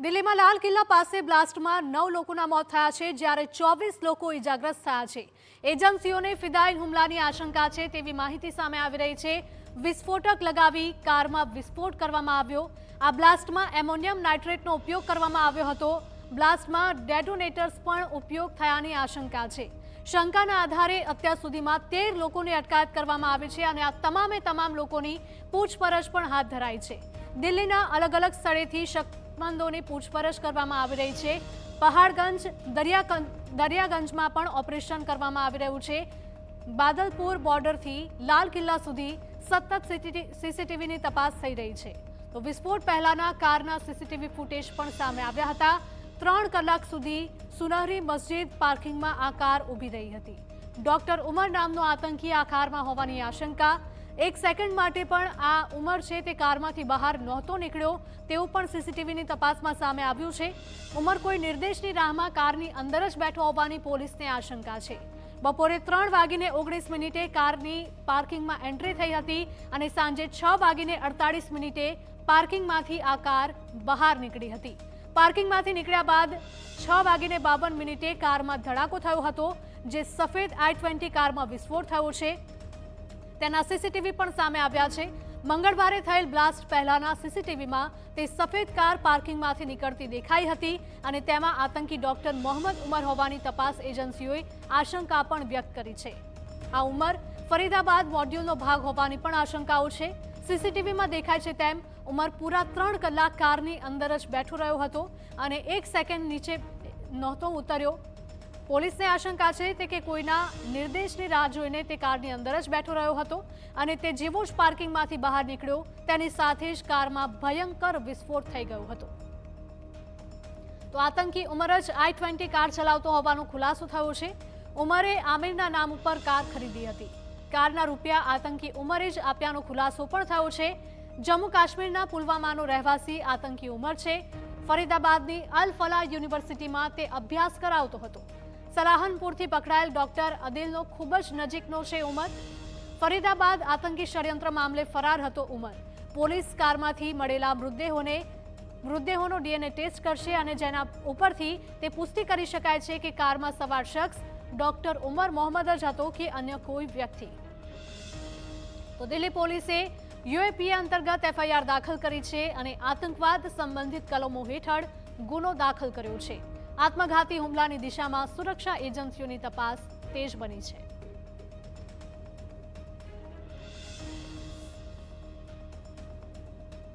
દિલ્હીમાં લાલ કિલ્લા પાસે બ્લાસ્ટમાં 9 લોકોના મોત થયા છે, જ્યારે 24 લોકો ઇજાગ્રસ્ત થયા છે। એજન્સીઓને ફિદાયીન હુમલાની આશંકા છે તેવી માહિતી સામે આવી રહી છે। વિસ્ફોટક લગાવી કારમાં વિસ્ફોટ કરવામાં આવ્યો। આ બ્લાસ્ટમાં એમોનિયમ નાઇટ્રેટનો ઉપયોગ કરવામાં આવ્યો હતો। બ્લાસ્ટમાં ડેટોનેટર્સ પણ ઉપયોગ થયાની આશંકા છે। શંકાના આધારે અત્યાર સુધીમાં 13 લોકોની અટકાયત કરવામાં આવી છે અને આ તમામ લોકોની પૂછપરછ પણ હાથ ધરાઈ છે। દિલ્હીના અલગ અલગ સ્થળેથી શંકામંદોની પૂછપરછ કરવામાં આવી રહી છે। પહાડગંજ દરિયાગંજમાં પણ ઓપરેશન કરવામાં આવી રહ્યું છે। બાદલપુર બોર્ડરથી લાલ કિલ્લા સુધી સતત સીસીટીવીની તપાસ થઈ રહી છે। તો વિસ્ફોટ પહેલાના કારના સીસીટીવી ફૂટેજ પણ સામે આવ્યા હતા। 3 કલાક સુધી સુનહરી મસ્જિદ પાર્કિંગમાં આ કાર ઊભી રહી હતી। ડોક્ટર ઉમર નામનો આતંકી આ કારમાં હોવાની આશંકા। 1 સેકન્ડ માટે પણ આ ઉમર છે તે કારમાંથી બહાર નહોતો નીકળ્યો તેવું પણ સીસીટીવીની તપાસમાં સામે આવ્યું છે। ઉમર કોઈ નિર્દેશની રાહમાં કારની અંદર જ બેઠો હોવાની પોલીસને આશંકા છે। બપોરે 3:19 કારની પાર્કિંગમાં એન્ટ્રી થઈ હતી અને સાંજે 6:48 પાર્કિંગમાંથી આ કાર બહાર નીકળી હતી। પાર્કિંગમાંથી નીકળ્યા બાદ 6:52 કારમાં ધડાકો થયો હતો, જે સફેદ i20 કારમાં વિસ્ફોટ થયો છે તેના સીસીટીવી પણ સામે આવ્યા છે। મંગળવારે થયેલ બ્લાસ્ટ પહેલાના સીસીટીવીમાં તે સફેદ કાર પાર્કિંગમાંથી નીકળતી દેખાઈ હતી અને તેમાં આતંકી ડોક્ટર મોહમ્મદ ઉમર હોવાની તપાસ એજન્સીઓએ આશંકા પણ વ્યક્ત કરી છે। આ ઉમર ફરીદાબાદ મોડ્યુલનો ભાગ હોવાની પણ આશંકાઓ છે। સીસીટીવીમાં દેખાય છે તેમ ઉમર પૂરા 3 કલાક કારની અંદર જ બેઠો રહ્યો હતો અને 1 સેકન્ડ નીચે નહોતો ઉતર્યો। પોલીસને આશંકા છે કે કોઈના નિર્દેશની રાહ જોઈને તે કારની અંદર જ બેઠો રહ્યો હતો અને તે જેવો જ પાર્કિંગમાંથી બહાર નીકળ્યો તેની સાથે જ કારમાં ભયંકર વિસ્ફોટ થઈ ગયો હતો। તો આતંકી ઉમર જ i20 કાર ચલાવતો હોવાનો ખુલાસો થયો છે। ઉમરે આમિરના નામ ઉપર કાર ખરીદી હતી। કારના રૂપિયા આતંકી ઉમરે જ આપ્યાનો ખુલાસો પણ થયો છે। જમ્મુ કાશ્મીરના પુલવામાનો રહેવાસી આતંકી ઉમર છે। ફરીદાબાદની અલ ફલાહ યુનિવર્સિટીમાં તે અભ્યાસ કરાવતો હતો। સલાહનપુરથી પકડાયેલ ડોક્ટર અદિલનો ખૂબ જ નજીકનો છે ઉમર। ફરીદાબાદ આતંકી ષડયંત્ર મામલે ફરાર હતો ઉમર। પોલીસ કારમાંથી મળેલા મૃતદેહોનો ડીએનએ ટેસ્ટ કરશે અને જેના ઉપરથી તે પુષ્ટિ કરી શકાય છે કે કારમાં સવાર શખ્સ ડોક્ટર ઉમર મોહમ્મદ જ હતો કે અન્ય કોઈ વ્યક્તિ। તો દિલ્હી પોલીસે યુએપીએ અંતર્ગત એફઆઈઆર દાખલ કરી છે અને આતંકવાદ સંબંધિત કલમો હેઠળ ગુનો દાખલ કર્યો છે। આત્મઘાતી હુમલાની દિશામાં સુરક્ષા એજન્સીઓની તપાસ તેજ બની છે।